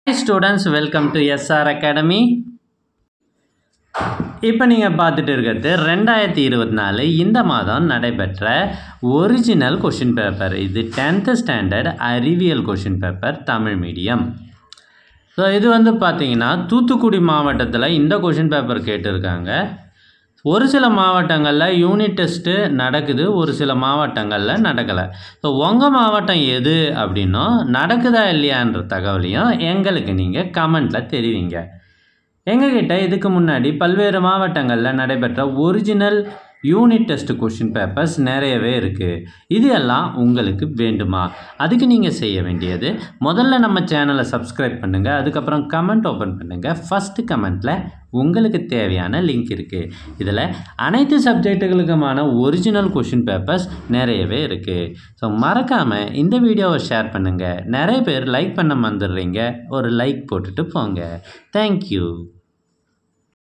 Hi students, welcome to SR Academy. இப்போ நீங்கள் பார்த்துட்டு இருக்கிறது 2024 இந்த மாதம் நடைபெற்ற ஒரிஜினல் கொஷின் பேப்பர். இது 10th ஸ்டாண்டர்ட் அறிவியல் question paper Tamil medium. So இது பார்த்தீங்கன்னா தூத்துக்குடி மாவட்டத்தில் இந்த கொஷின் பேப்பர் கேட்டிருக்காங்க. ஒரு சில மாவட்டங்களில் யூனிட் டெஸ்ட்டு நடக்குது, ஒரு சில மாவட்டங்களில் நடக்கலை. ஸோ உங்கள் மாவட்டம் எது அப்படின்னும் நடக்குதா இல்லையான்ற தகவலையும் எங்களுக்கு நீங்கள் கமெண்ட்டில் தெரிவிங்க. எங்ககிட்ட இதுக்கு முன்னாடி பல்வேறு மாவட்டங்களில் நடைபெற்ற original unit test question papers நிறையவே இருக்குது. இது எல்லாம் உங்களுக்கு வேண்டுமா? அதுக்கு நீங்கள் செய்ய வேண்டியது முதல்ல நம்ம சேனலை சப்ஸ்கிரைப் பண்ணுங்கள், அதுக்கப்புறம் கமெண்ட் ஓப்பன் பண்ணுங்கள். ஃபஸ்ட்டு கமெண்ட்டில் உங்களுக்கு தேவையான லிங்க் இருக்குது. இதில் அனைத்து சப்ஜெக்டுகளுக்குமான ஒரிஜினல் கொஷின் பேப்பர்ஸ் நிறையவே இருக்குது. ஸோ மறக்காமல் இந்த வீடியோவை ஷேர் பண்ணுங்கள். நிறைய பேர் லைக் பண்ண மறந்துடுறீங்க, ஒரு லைக் போட்டுட்டு போங்க. தேங்க்யூ.